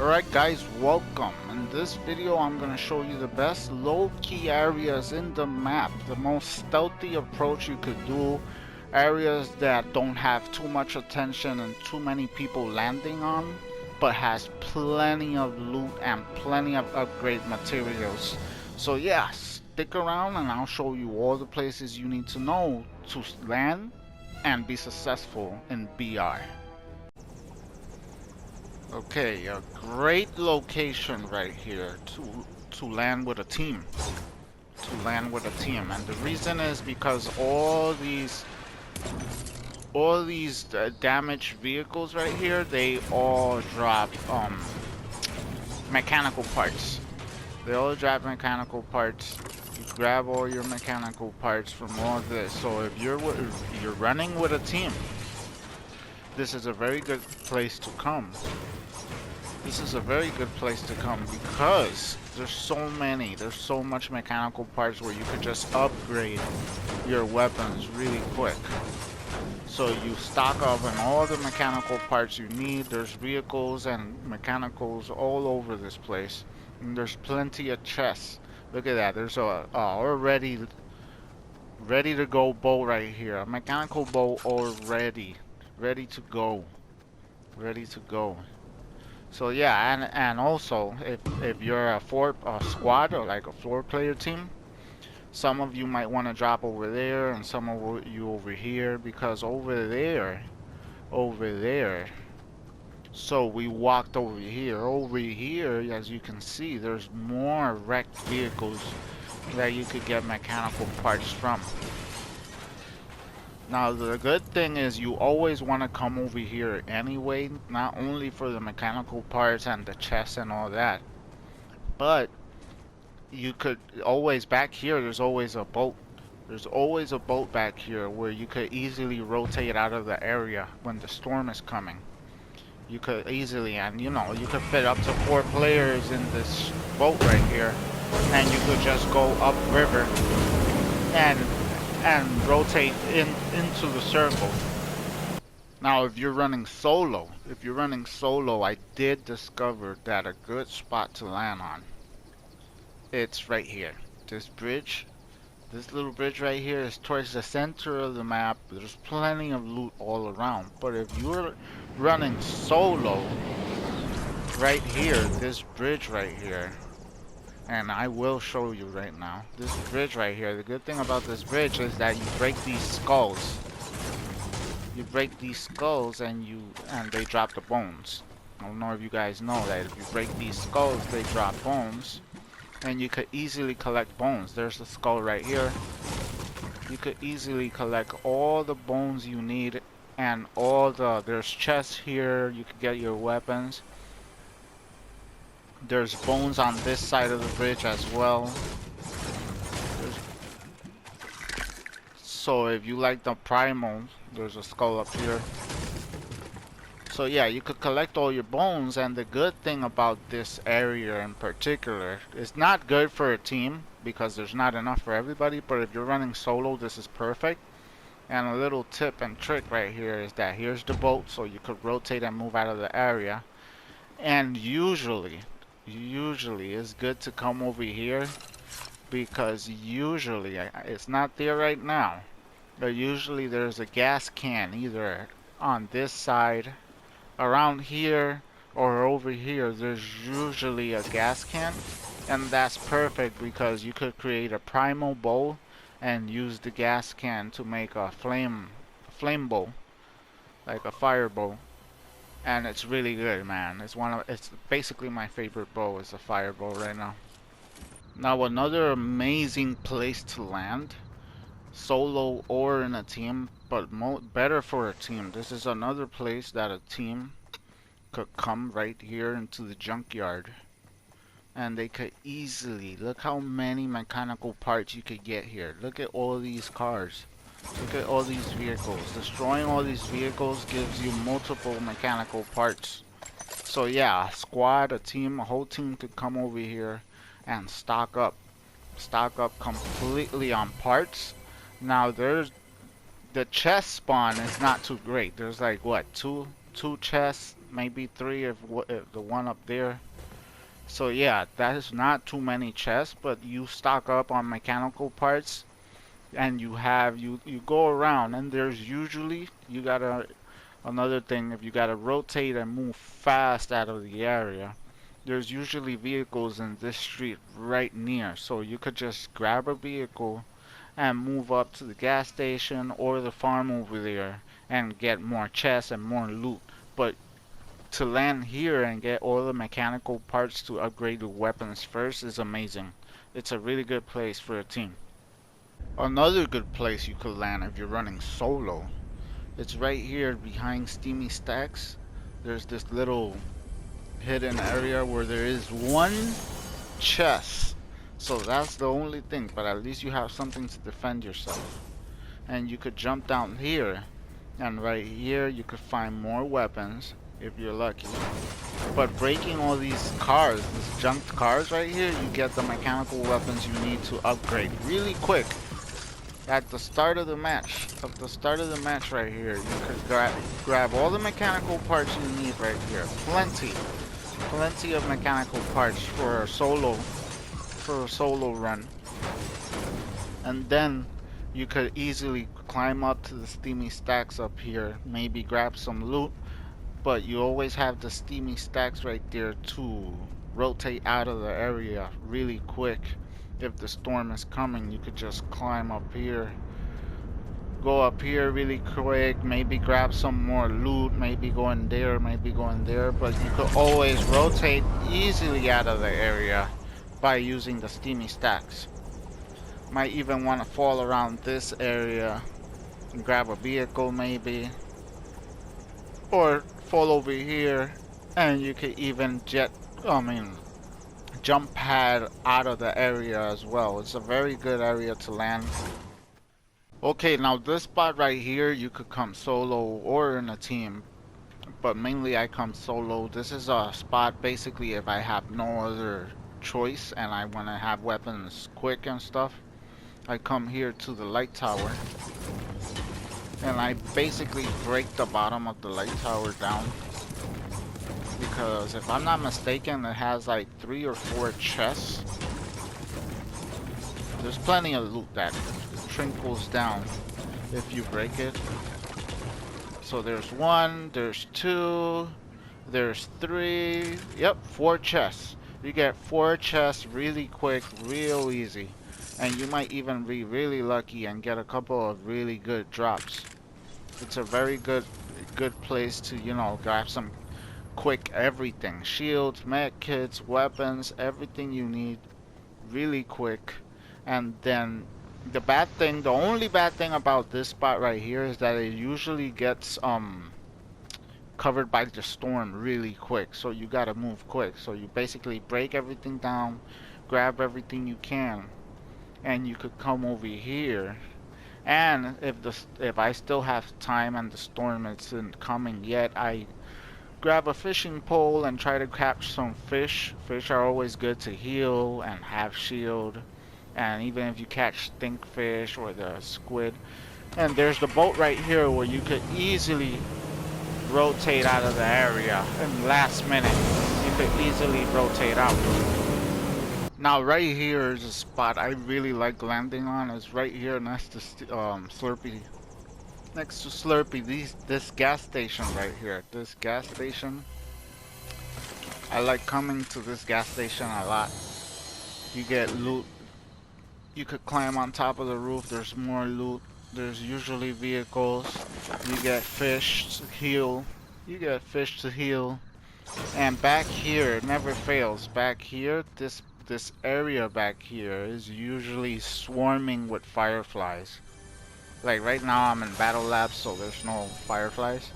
Alright guys, welcome. In this video I'm going to show you the best low-key areas in the map. The most stealthy approach you could do. Areas that don't have too much attention and too many people landing on, but has plenty of loot and plenty of upgrade materials. So yeah, stick around and I'll show you all the places you need to know to land and be successful in BR. Okay, a great location right here to land with a team. And the reason is because all these damaged vehicles right here, they all drop mechanical parts. They all drop mechanical parts. You grab all your mechanical parts from all this. So if you're running with a team, this is a very good place to come. This is a very good place to come because there's so much mechanical parts where you could just upgrade your weapons really quick. So you stock up on all the mechanical parts you need. There's vehicles and mechanicals all over this place. And there's plenty of chests. Look at that, there's a already ready to go bow right here. A mechanical bow already ready to go. So yeah, and also if you're a squad or like a 4-player team, some of you might want to drop over there and some of you over here, because over there. So we walked over here. Over here, as you can see, there's more wrecked vehicles that you could get mechanical parts from. Now the good thing is you always want to come over here anyway, not only for the mechanical parts and the chests and all that, but you could always, back here there's always a boat. There's always a boat back here where you could easily rotate out of the area when the storm is coming. You could easily, and you know, you could fit up to 4 players in this boat right here, and you could just go upriver and rotate into the circle. Now if you're running solo, I did discover that a good spot to land on, it's right here. This little bridge right here is towards the center of the map. There's plenty of loot all around. But if you're running solo, right here, this bridge right here, and I will show you right now. This bridge right here, the good thing about this bridge is that you break these skulls. You break these skulls and they drop the bones. I don't know if you guys know that if you break these skulls, they drop bones. And you could easily collect bones. There's the skull right here. You could easily collect all the bones you need, and there's chests here. You could get your weapons. There's bones on this side of the bridge as well. So if you like the primal, there's a skull up here. So yeah, you could collect all your bones, and the good thing about this area in particular, it's not good for a team because there's not enough for everybody, but if you're running solo, this is perfect. And a little tip and trick right here is that here's the boat, so you could rotate and move out of the area. And usually it's good to come over here, because usually, it's not there right now, but usually there's a gas can either on this side, around here, or over here. There's usually a gas can, and that's perfect because you could create a primal bow and use the gas can to make a flame bow, like a fire bow. And it's really good, man. It's basically my favorite bow is a fire bow right now. Now another amazing place to land, solo or in a team, but better for a team. This is another place that a team could come right here into the junkyard, and they could easily, look how many mechanical parts you could get here. Look at all these cars. Look at all these vehicles. Destroying all these vehicles gives you multiple mechanical parts. So yeah, a squad, a team, a whole team could come over here and stock up completely on parts. Now there's the chest spawn is not too great. There's like what, two chests maybe 3 if the one up there. So yeah, that is not too many chests, but you stock up on mechanical parts and you go around, and there's usually you gotta another thing, if you gotta rotate and move fast out of the area, there's usually vehicles in this street right near, so you could just grab a vehicle and move up to the gas station or the farm over there and get more chests and more loot. But to land here and get all the mechanical parts to upgrade the weapons first is amazing. It's a really good place for a team. Another good place you could land if you're running solo, it's right here behind Steamy Stacks. There's this little hidden area where there is one chest. So that's the only thing, but at least you have something to defend yourself. And you could jump down here, and right here you could find more weapons if you're lucky. But breaking all these cars, these junked cars right here, you get the mechanical weapons you need to upgrade really quick. At the start of the match, right here, you could grab all the mechanical parts you need right here. Plenty of mechanical parts for a solo run. And then you could easily climb up to the Steamy Stacks up here, maybe grab some loot, but you always have the Steamy Stacks right there to rotate out of the area really quick. If the storm is coming, you could just climb up here, go up here really quick, maybe grab some more loot, maybe go in there, but you could always rotate easily out of the area by using the Steamy Stacks. Might even want to fall around this area and grab a vehicle maybe, or fall over here, and you could even jump pad out of the area as well. It's a very good area to land. Okay, now this spot right here, you could come solo or in a team, but mainly I come solo. This is a spot basically if I have no other choice and I want to have weapons quick and stuff. I come here to the light tower and I basically break the bottom of the light tower down, because if I'm not mistaken, it has like 3 or 4 chests. There's plenty of loot that trickles down if you break it. So there's 1, there's 2, there's 3, yep, 4 chests. You get 4 chests really quick, real easy. And you might even be really lucky and get a couple of really good drops. It's a very good place to, grab some quick everything. Shields, med kits, weapons, everything you need really quick. And then the only bad thing about this spot right here is that it usually gets covered by the storm really quick, so you gotta move quick. So you basically break everything down, grab everything you can, and you could come over here. And if I still have time and the storm isn't coming yet, I grab a fishing pole and try to catch some fish. Fish are always good to heal and have shield. And even if you catch stinkfish or the squid. And there's the boat right here where you could easily rotate out of the area in last minute. You could easily rotate out. Now right here is a spot I really like landing on. It's right here next to Slurpee. Next to Slurpee, this gas station right here. This gas station. I like coming to this gas station a lot. You get loot. You could climb on top of the roof. There's more loot. There's usually vehicles. You get fish to heal. And back here, it never fails. Back here, this area back here is usually swarming with fireflies. Like right now I'm in battle labs, so there's no fireflies.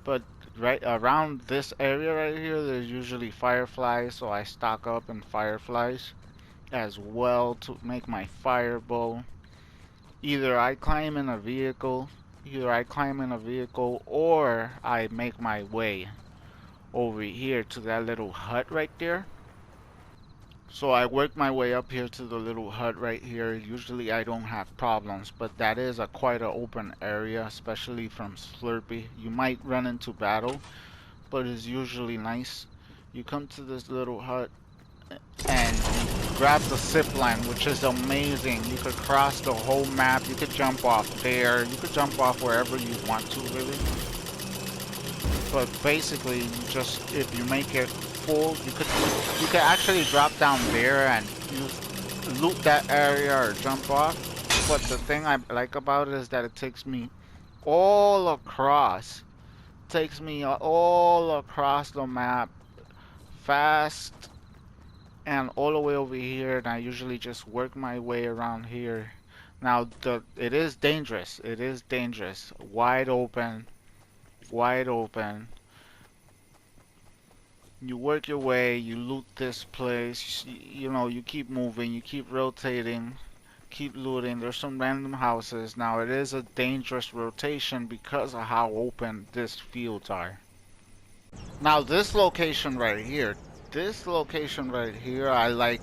But right around this area right here, there's usually fireflies, so I stock up in fireflies as well to make my firebow. Either I climb in a vehicle, or I make my way over here to that little hut right there. So I work my way up here to the little hut right here. Usually I don't have problems, but that is quite an open area, especially from Slurpee. You might run into battle, but it's usually nice. You come to this little hut and you grab the zip line, which is amazing. You could cross the whole map. You could jump off there. You could jump off wherever you want to, really. But basically, you just, if you make it full, you could actually drop down there and use loot that area or jump off. But the thing I like about it is that it takes me all across. Takes me all across the map fast and all the way over here, and I usually just work my way around here. Now it is dangerous. It is dangerous. Wide open, wide open. You work your way, you loot this place, you know, you keep moving, you keep rotating, keep looting. There's some random houses. Now it is a dangerous rotation because of how open these fields are. Now this location right here, I like,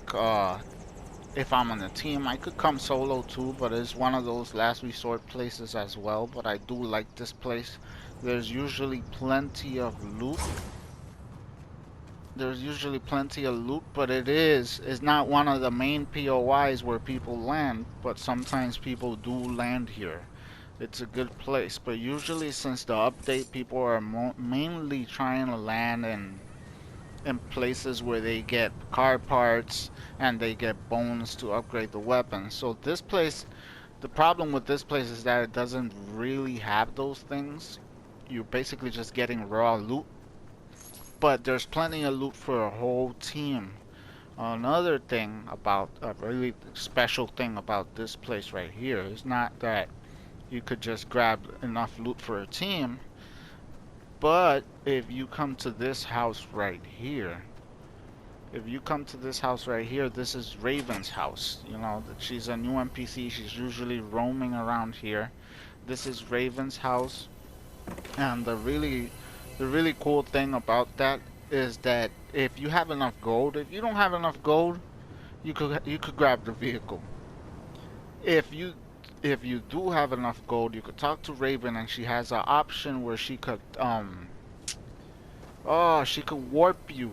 if I'm on a team, I could come solo too, but it's one of those last resort places as well, but I do like this place. There's usually plenty of loot. But it's not one of the main POIs where people land, but sometimes people do land here. It's a good place, but usually since the update, people are mainly trying to land in places where they get car parts and they get bones to upgrade the weapons. So this place, the problem with this place is that it doesn't really have those things. You're basically just getting raw loot, but there's plenty of loot for a whole team. Another thing about a really special thing about this place right here is not that you could just grab enough loot for a team, but if you come to this house right here, this is Raven's house. You know, she's a new NPC. She's usually roaming around here. This is Raven's house, and the really cool thing about that is that if you have enough gold, if you don't have enough gold, you could grab the vehicle. If you do have enough gold, you could talk to Raven, and she has an option where she could she could warp you,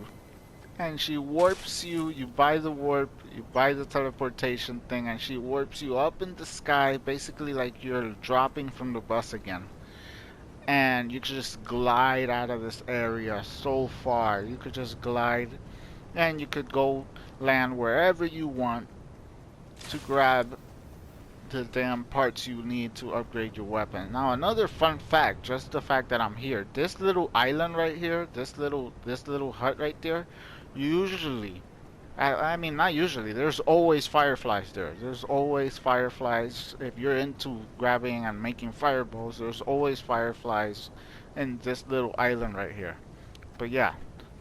and she warps you. You buy the warp, you buy the teleportation thing, and she warps you up in the sky, basically like you're dropping from the bus again. And you could just glide out of this area so far. You could just glide, and you could go land wherever you want to grab the damn parts you need to upgrade your weapon. Now another fun fact, just the fact that I'm here, this little island right here, this little hut right there, usually, I mean not usually, there's always fireflies there. There's always fireflies. If you're into grabbing and making fireballs, there's always fireflies in this little island right here. But yeah,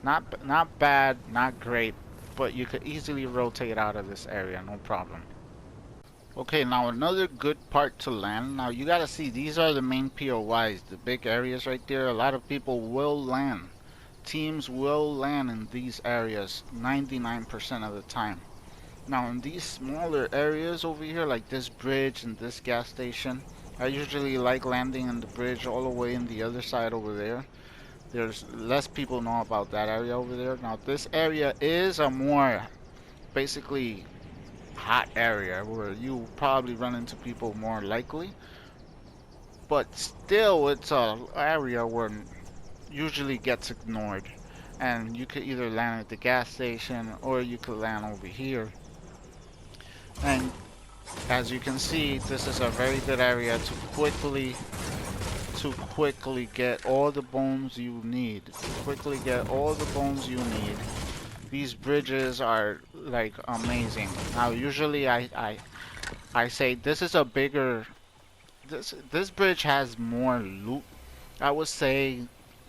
not bad, not great, but you could easily rotate out of this area, no problem. Okay, now another good part to land. Now you gotta see, these are the main POIs, the big areas right there. A lot of people will land. Teams will land in these areas 99% of the time. Now in these smaller areas over here, like this bridge and this gas station, I usually like landing in the bridge all the way in the other side over there. There's less people know about that area over there. Now this area is a more basically hot area where you probably run into people more likely, but still it's a area where usually gets ignored, and you could either land at the gas station or you could land over here. And as you can see, this is a very good area to quickly get all the bones you need. These bridges are like amazing. Now usually I say this is a bigger, this bridge has more loot. I would say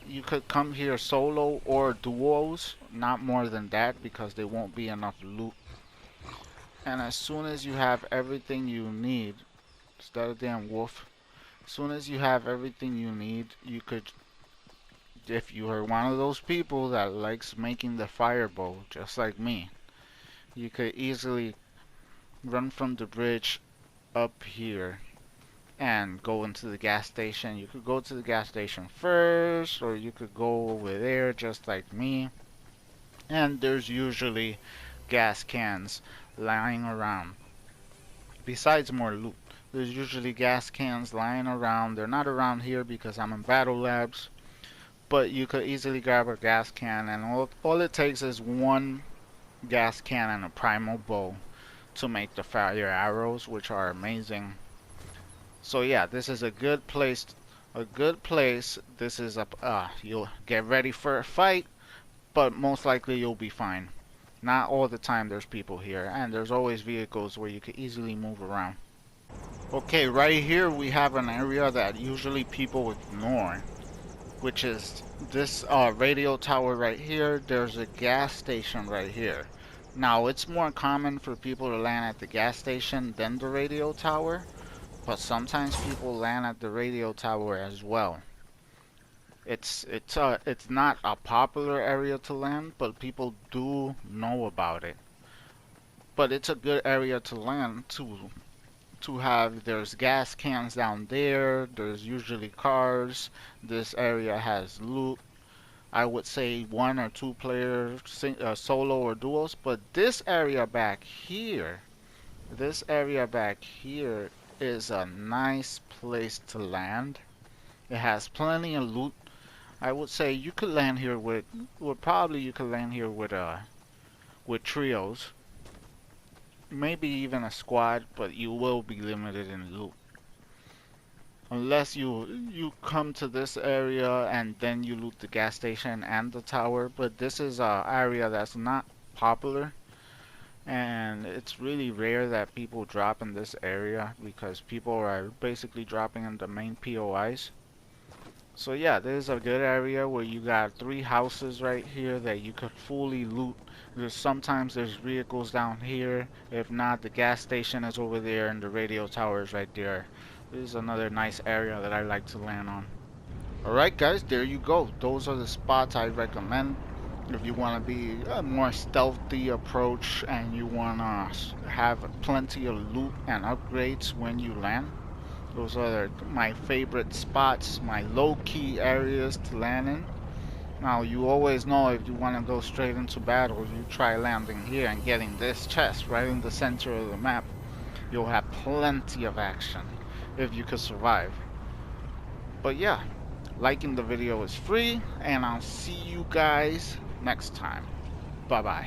you could come here solo or duos, not more than that, because there won't be enough loot. And as soon as you have everything you need, is that a damn wolf? As soon as you have everything you need, you could, if you are one of those people that likes making the fireball, just like me, you could easily run from the bridge up here and go into the gas station. You could go to the gas station first, or you could go over there just like me. And there's usually gas cans lying around. Besides more loot, there's usually gas cans lying around. They're not around here because I'm in battle labs, but you could easily grab a gas can, and all it takes is one gas can and a primal bow to make the fire arrows, which are amazing. So yeah, this is a good place. A good place. This is you'll get ready for a fight, but most likely you'll be fine. Not all the time there's people here, and there's always vehicles where you can easily move around. Okay, right here we have an area that usually people ignore, which is this radio tower right here. There's a gas station right here. Now, it's more common for people to land at the gas station than the radio tower, but sometimes people land at the radio tower as well. It's not a popular area to land, but people do know about it. But it's a good area to land to have. There's gas cans down there. There's usually cars. This area has loot. I would say 1 or 2 players, solo or duos. But this area back here, is a nice place to land. It has plenty of loot. I would say you could land here with, well, probably you could land here with trios, maybe even a squad, but you will be limited in loot. Unless you come to this area and then you loot the gas station and the tower, but this is a area that's not popular, and it's really rare that people drop in this area because people are basically dropping in the main POIs. So yeah, this is a good area where you got 3 houses right here that you could fully loot. Sometimes there's vehicles down here. If not, the gas station is over there and the radio tower is right there. This is another nice area that I like to land on. Alright guys, there you go. Those are the spots I recommend if you want to be a more stealthy approach and you want to have plenty of loot and upgrades when you land. Those are my favorite spots, my low-key areas to land in. Now, you always know if you want to go straight into battle, you try landing here and getting this chest right in the center of the map. You'll have plenty of action if you could survive. But yeah, liking the video is free, and I'll see you guys next time. Bye-bye.